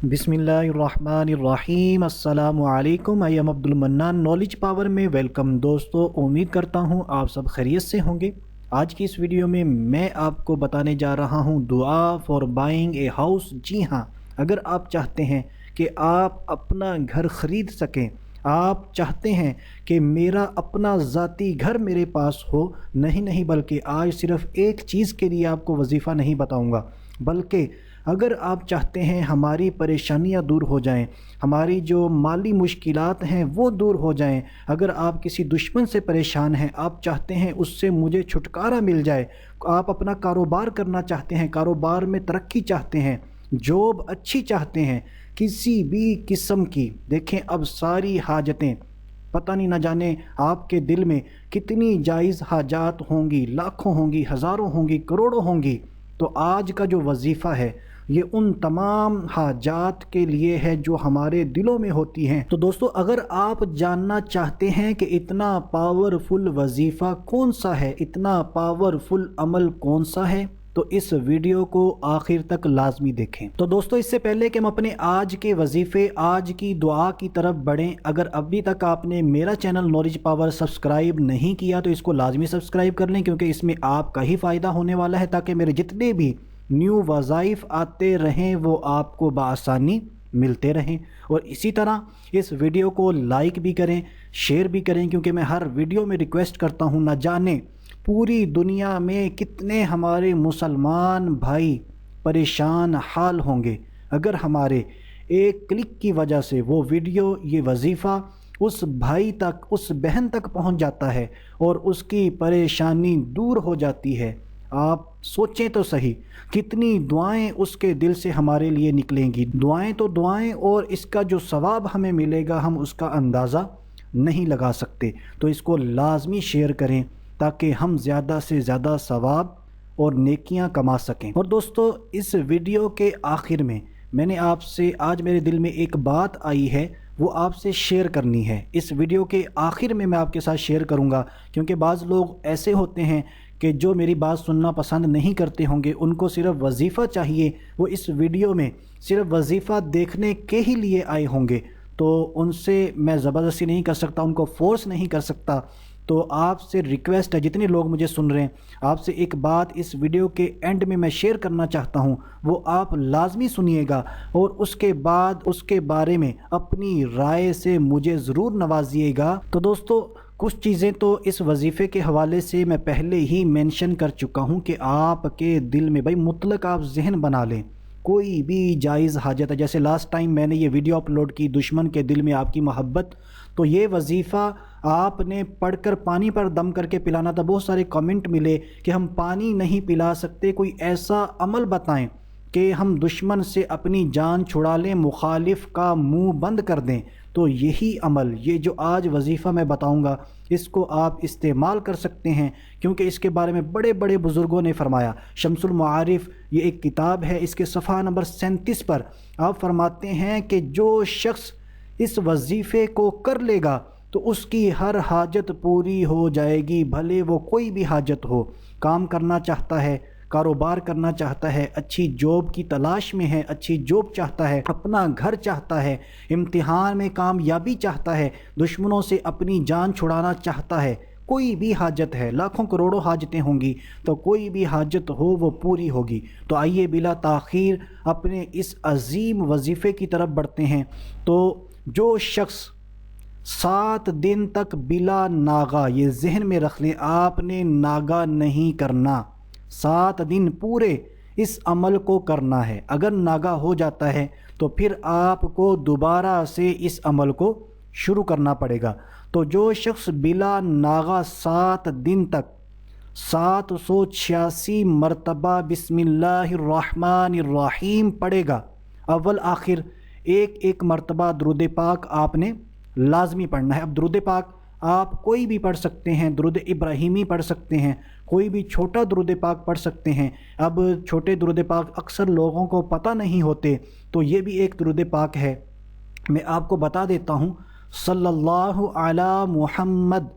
बिस्मिल्लाहिर्रहमानिर्रहीम। अस्सलामु अलैकुम। I am Abdul mannan knowledge power में वेलकम। दोस्तों, उम्मीद करता हूँ आप सब खैरियत से होंगे। आज की इस वीडियो में मैं आपको बताने जा रहा हूँ दुआ फॉर बाइंग ए हाउस। जी हाँ, अगर आप चाहते हैं कि आप अपना घर ख़रीद सकें, आप चाहते हैं कि मेरा अपना ज़ाती घर मेरे पास हो, नहीं बल्कि आज सिर्फ़ एक चीज़ के लिए आपको वजीफ़ा नहीं बताऊँगा, बल्कि अगर आप चाहते हैं हमारी परेशानियां दूर हो जाएं, हमारी जो माली मुश्किलात हैं वो दूर हो जाएं, अगर आप किसी दुश्मन से परेशान हैं, आप चाहते हैं उससे मुझे छुटकारा मिल जाए, आप अपना कारोबार करना चाहते हैं, कारोबार में तरक्की चाहते हैं, जॉब अच्छी चाहते हैं, किसी भी किस्म की, देखें अब सारी हाजतें, पता नहीं, ना जाने आपके दिल में कितनी जायज़ हाजात होंगी, लाखों होंगी, हज़ारों होंगी, करोड़ों होंगी। तो आज का जो वजीफ़ा है ये उन तमाम हाजात के लिए है जो हमारे दिलों में होती हैं। तो दोस्तों, अगर आप जानना चाहते हैं कि इतना पावरफुल वजीफ़ा कौन सा है, इतना पावरफुल अमल कौन सा है, तो इस वीडियो को आखिर तक लाजमी देखें। तो दोस्तों, इससे पहले कि हम अपने आज के वजीफ़े, आज की दुआ की तरफ बढ़ें, अगर अभी तक आपने मेरा चैनल नॉलेज पावर सब्सक्राइब नहीं किया तो इसको लाजमी सब्सक्राइब कर लें, क्योंकि इसमें आपका ही फ़ायदा होने वाला है, ताकि मेरे जितने भी न्यू वज़ाइफ आते रहें वो आपको बआसानी मिलते रहें। और इसी तरह इस वीडियो को लाइक भी करें, शेयर भी करें, क्योंकि मैं हर वीडियो में रिक्वेस्ट करता हूँ, ना जाने पूरी दुनिया में कितने हमारे मुसलमान भाई परेशान हाल होंगे अगर हमारे एक क्लिक की वजह से वो वीडियो, ये वजीफ़ा उस भाई तक, उस बहन तक पहुंच जाता है और उसकी परेशानी दूर हो जाती है। आप सोचें तो सही, कितनी दुआएं उसके दिल से हमारे लिए निकलेंगी। दुआएं तो दुआएं, और इसका जो सवाब हमें मिलेगा हम उसका अंदाज़ा नहीं लगा सकते। तो इसको लाजमी शेयर करें ताकि हम ज़्यादा से ज़्यादा सवाब और नेकियां कमा सकें। और दोस्तों, इस वीडियो के आखिर में मैंने आपसे, आज मेरे दिल में एक बात आई है, वो आपसे शेयर करनी है। इस वीडियो के आखिर में मैं आपके साथ शेयर करूंगा, क्योंकि बाज़ लोग ऐसे होते हैं कि जो मेरी बात सुनना पसंद नहीं करते होंगे, उनको सिर्फ वजीफ़ा चाहिए, वो इस वीडियो में सिर्फ वजीफ़ा देखने के ही लिए आए होंगे। तो उनसे मैं ज़बरदस्ती नहीं कर सकता, उनको फोर्स नहीं कर सकता। तो आपसे रिक्वेस्ट है, जितने लोग मुझे सुन रहे हैं, आपसे एक बात इस वीडियो के एंड में मैं शेयर करना चाहता हूं, वो आप लाजमी सुनिएगा और उसके बाद उसके बारे में अपनी राय से मुझे ज़रूर नवाजिएगा। तो दोस्तों, कुछ चीज़ें तो इस वजीफ़े के हवाले से मैं पहले ही मेंशन कर चुका हूं कि आपके दिल में, भाई मुतलक आप जहन बना लें, कोई भी जायज़ हाजत है। जैसे लास्ट टाइम मैंने ये वीडियो अपलोड की, दुश्मन के दिल में आपकी मोहब्बत, तो ये वजीफ़ा आपने पढ़कर पानी पर दम करके पिलाना था। बहुत सारे कमेंट मिले कि हम पानी नहीं पिला सकते, कोई ऐसा अमल बताएं कि हम दुश्मन से अपनी जान छुड़ा लें, मुखालिफ का मुंह बंद कर दें। तो यही अमल, ये जो आज वजीफ़ा मैं बताऊंगा, इसको आप इस्तेमाल कर सकते हैं, क्योंकि इसके बारे में बड़े बड़े बुज़ुर्गों ने फरमाया। शम्सुल मुआरिफ, ये एक किताब है, इसके सफ़ा नंबर 37 पर आप फरमाते हैं कि जो शख्स इस वजीफ़े को कर लेगा तो उसकी हर हाजत पूरी हो जाएगी, भले वो कोई भी हाजत हो। काम करना चाहता है, कारोबार करना चाहता है, अच्छी जॉब की तलाश में है, अच्छी जॉब चाहता है, अपना घर चाहता है, इम्तिहान में कामयाबी चाहता है, दुश्मनों से अपनी जान छुड़ाना चाहता है, कोई भी हाजत है, लाखों करोड़ों हाजतें होंगी, तो कोई भी हाजत हो वो पूरी होगी। तो आइए बिला ताख़ीर अपने इस अजीम वजीफ़े की तरफ बढ़ते हैं। तो जो शख्स 7 दिन तक बिला नागा, ये जहन में रख लें, आपने नागा नहीं करना, 7 दिन पूरे इस अमल को करना है। अगर नागा हो जाता है तो फिर आपको दोबारा से इस अमल को शुरू करना पड़ेगा। तो जो शख्स बिला नागा 7 दिन तक 786 मरतबा बिस्मिल्लाहिर्रहमानिर्रहीम पढ़ेगा, अव्वल आखिर एक मरतबा दुरूद पाक आपने लाजमी पढ़ना है। अब दुरूद पाक आप कोई भी पढ़ सकते हैं, दुरूद इब्राहिमी पढ़ सकते हैं, कोई भी छोटा दुरूद पाक पढ़ सकते हैं। अब छोटे दुरूद पाक अक्सर लोगों को पता नहीं होते, तो ये भी एक दुरूद पाक है, मैं आपको बता देता हूँ। सल्लल्लाहु अला मुहम्मद,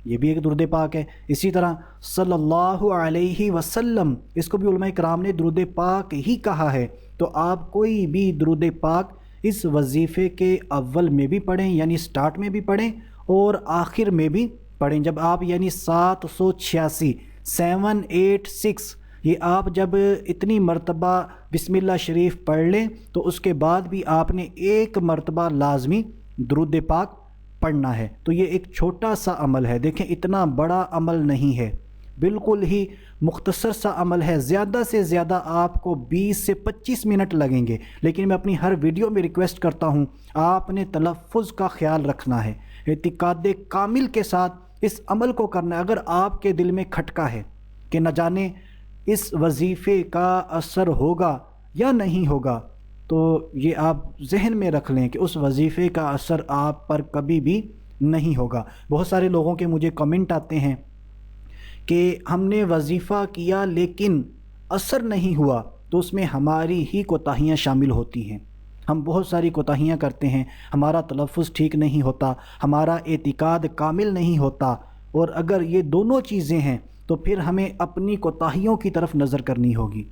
ये भी एक दुरूद पाक है। इसी तरह सल्लल्लाहु अलैहि वसल्लम, इसको भी उलमा इकराम ने दुरूद पाक ही कहा है। تو آپ کوئی بھی درود پاک اس وظیفے کے اول میں بھی پڑھیں، یعنی سٹارٹ میں بھی پڑھیں اور آخر میں بھی پڑھیں۔ جب آپ یعنی 786 786 یہ آپ جب اتنی مرتبہ بسم اللہ شریف پڑھ لیں تو اس کے بعد بھی آپ نے ایک مرتبہ لازمی درود پاک پڑھنا ہے۔ تو یہ ایک چھوٹا سا عمل ہے، دیکھیں اتنا بڑا عمل نہیں ہے، بالکل ہی مختصر سا عمل ہے۔ زیادہ سے زیادہ آپ کو 20 سے 25 منٹ لگیں گے، لیکن میں اپنی ہر ویڈیو میں ریکویسٹ کرتا ہوں آپ نے تلفظ کا خیال رکھنا ہے، اعتقاد کامل کے ساتھ اس عمل کو کرنا ہے۔ اگر آپ کے دل میں کھٹکا ہے کہ نہ جانے اس وظیفے کا اثر ہوگا یا نہیں ہوگا، تو یہ آپ ذہن میں رکھ لیں کہ اس وظیفے کا اثر آپ پر کبھی بھی نہیں ہوگا۔ بہت سارے لوگوں کے مجھے کمنٹ آتے ہیں کہ ہم نے وظیفہ کیا لیکن اثر نہیں ہوا، تو اس میں ہماری ہی کوتاہیاں شامل ہوتی ہیں۔ ہم بہت ساری کوتاہیاں کرتے ہیں، ہمارا تلفظ ٹھیک نہیں ہوتا، ہمارا اعتقاد کامل نہیں ہوتا، اور اگر یہ دونوں چیزیں ہیں تو پھر ہمیں اپنی کوتاہیوں کی طرف نظر کرنی ہوگی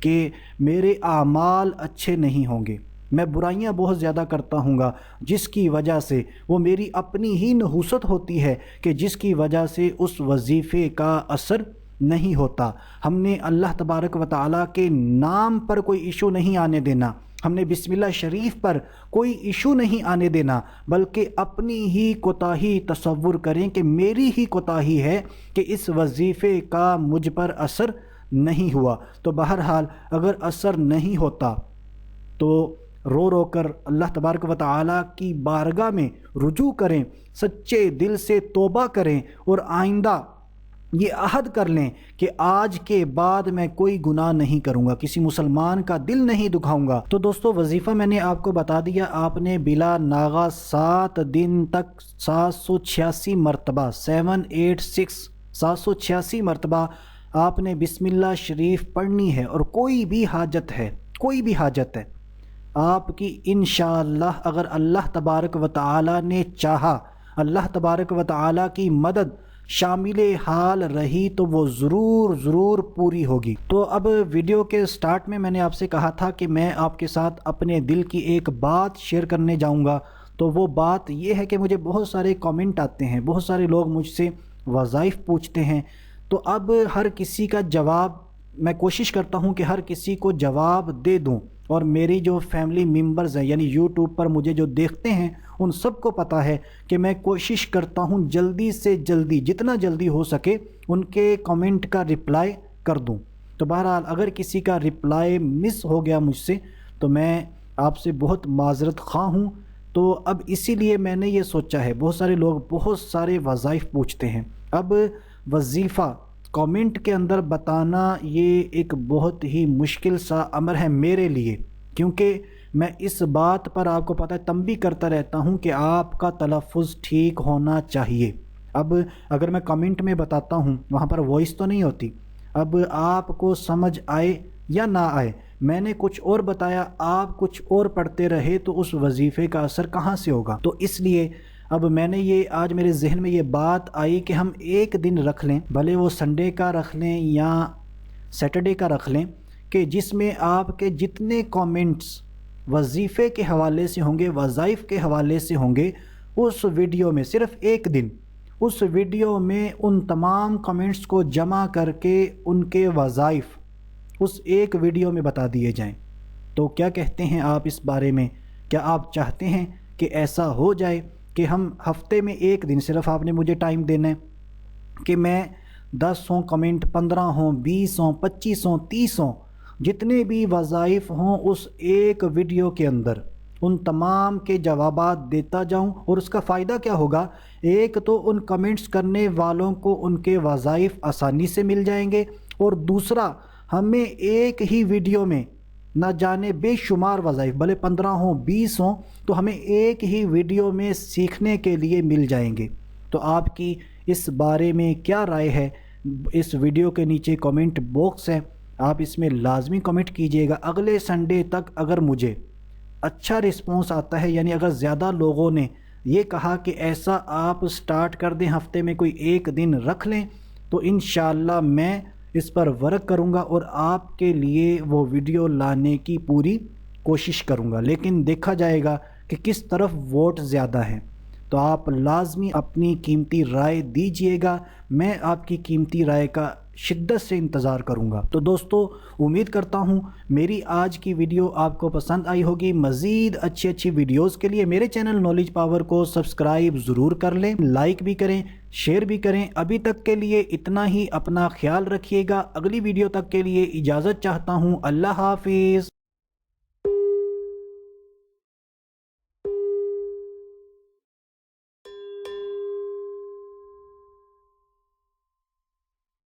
کہ میرے اعمال اچھے نہیں ہوں گے، میں برائیاں بہت زیادہ کرتا ہوں گا، جس کی وجہ سے وہ میری اپنی ہی نحوست ہوتی ہے کہ جس کی وجہ سے اس وظیفے کا اثر نہیں ہوتا۔ ہم نے اللہ تبارک و تعالیٰ کے نام پر کوئی ایشو نہیں آنے دینا، ہم نے بسم اللہ شریف پر کوئی ایشو نہیں آنے دینا، بلکہ اپنی ہی کوتاہی تصور کریں کہ میری ہی کوتاہی ہے کہ اس وظیفے کا مجھ پر اثر نہیں ہوا۔ تو بہرحال اگر اثر نہیں ہوتا تو رو رو کر اللہ تبارک و تعالیٰ کی بارگاہ میں رجوع کریں، سچے دل سے توبہ کریں، اور آئندہ یہ عہد کر لیں کہ آج کے بعد میں کوئی گناہ نہیں کروں گا، کسی مسلمان کا دل نہیں دکھاؤں گا۔ تو دوستو وظیفہ میں نے آپ کو بتا دیا، آپ نے بلا ناغہ 7 دن تک 786 مرتبہ 786 مرتبہ آپ نے بسم اللہ شریف پڑھنی ہے، اور کوئی بھی حاجت ہے آپ کی انشاءاللہ، اگر اللہ تبارک و تعالی نے چاہا، اللہ تبارک و تعالی کی مدد شامل حال رہی تو وہ ضرور پوری ہوگی۔ تو اب ویڈیو کے سٹارٹ میں نے آپ سے کہا تھا کہ میں آپ کے ساتھ اپنے دل کی ایک بات شیئر کرنے جاؤں گا، تو وہ بات یہ ہے کہ مجھے بہت سارے کامنٹ آتے ہیں، بہت سارے لوگ مجھ سے وظائف پوچھتے ہیں، تو اب ہر کسی کا جواب میں کوشش کرتا ہوں کہ ہر کسی کو جواب دے دوں، اور میری جو فیملی ممبرز ہیں یعنی یوٹیوب پر مجھے جو دیکھتے ہیں ان سب کو پتہ ہے کہ میں کوشش کرتا ہوں جلدی سے جلدی، جتنا جلدی ہو سکے ان کے کمنٹ کا رپلائی کر دوں۔ تو بہرحال اگر کسی کا رپلائی مس ہو گیا مجھ سے تو میں آپ سے بہت معذرت خواہ ہوں۔ تو اب اسی لیے میں نے یہ سوچا ہے، بہت سارے لوگ بہت سارے وظائف پوچھتے ہیں، اب وظیفہ کامنٹ کے اندر بتانا یہ ایک بہت ہی مشکل سا امر ہے میرے لیے، کیونکہ میں اس بات پر آپ کو پتہ ہے تنبیہ کرتا رہتا ہوں کہ آپ کا تلفظ ٹھیک ہونا چاہیے۔ اب اگر میں کامنٹ میں بتاتا ہوں، وہاں پر وائس تو نہیں ہوتی، اب آپ کو سمجھ آئے یا نہ آئے، میں نے کچھ اور بتایا، آپ کچھ اور پڑھتے رہے تو اس وظیفے کا اثر کہاں سے ہوگا؟ تو اس لیے اب میں نے آج میرے ذہن میں یہ بات آئی کہ ہم ایک دن رکھ لیں، بھلے وہ سنڈے کا رکھ لیں یا سیٹرڈے کا رکھ لیں، کہ جس میں آپ کے جتنے کامنٹس وظیفے کے حوالے سے ہوں گے، وظائف کے حوالے سے ہوں گے، اس ویڈیو میں صرف ایک دن اس ویڈیو میں ان تمام کامنٹس کو جمع کر کے ان کے وظائف اس ایک ویڈیو میں بتا دیے جائیں۔ تو کیا کہتے ہیں آپ اس بارے میں؟ کیا آپ چاہتے ہیں کہ ایسا ہو جائے کہ ہم ہفتے میں ایک دن، صرف آپ نے مجھے ٹائم دینا ہے کہ میں 10 ہوں کمنٹ، 15 ہوں، 20 ہوں، 25 ہوں، 30 ہوں، جتنے بھی وظائف ہوں اس ایک ویڈیو کے اندر ان تمام کے جوابات دیتا جاؤں؟ اور اس کا فائدہ کیا ہوگا؟ ایک تو ان کمنٹس کرنے والوں کو ان کے وظائف آسانی سے مل جائیں گے، اور دوسرا ہمیں ایک ہی ویڈیو میں نہ جانے بے شمار وظائف، بھلے 15 ہوں 20 ہوں، تو ہمیں ایک ہی ویڈیو میں سیکھنے کے لیے مل جائیں گے۔ تو آپ کی اس بارے میں کیا رائے ہے؟ اس ویڈیو کے نیچے کمنٹ باکس ہے، آپ اس میں لازمی کمنٹ کیجئے گا۔ اگلے سنڈے تک اگر مجھے اچھا رسپانس آتا ہے، یعنی اگر زیادہ لوگوں نے یہ کہا کہ ایسا آپ سٹارٹ کر دیں، ہفتے میں کوئی ایک دن رکھ لیں، تو انشاءاللہ میں اس پر ورک کروں گا اور آپ کے لیے وہ ویڈیو لانے کی پوری کوشش کروں گا، لیکن دیکھا جائے گا کہ کس طرف ووٹ زیادہ ہیں۔ تو آپ لازمی اپنی قیمتی رائے دیجئے گا، میں آپ کی قیمتی رائے کا شدت سے انتظار کروں گا۔ تو دوستو، امید کرتا ہوں میری آج کی ویڈیو آپ کو پسند آئی ہوگی۔ مزید اچھی ویڈیوز کے لیے میرے چینل نالج پاور کو سبسکرائب ضرور کر لیں، لائک بھی کریں، شیئر بھی کریں۔ ابھی تک کے لیے اتنا ہی، اپنا خیال رکھیے گا۔ اگلی ویڈیو تک کے لیے اجازت چاہتا ہوں۔ اللہ حافظ۔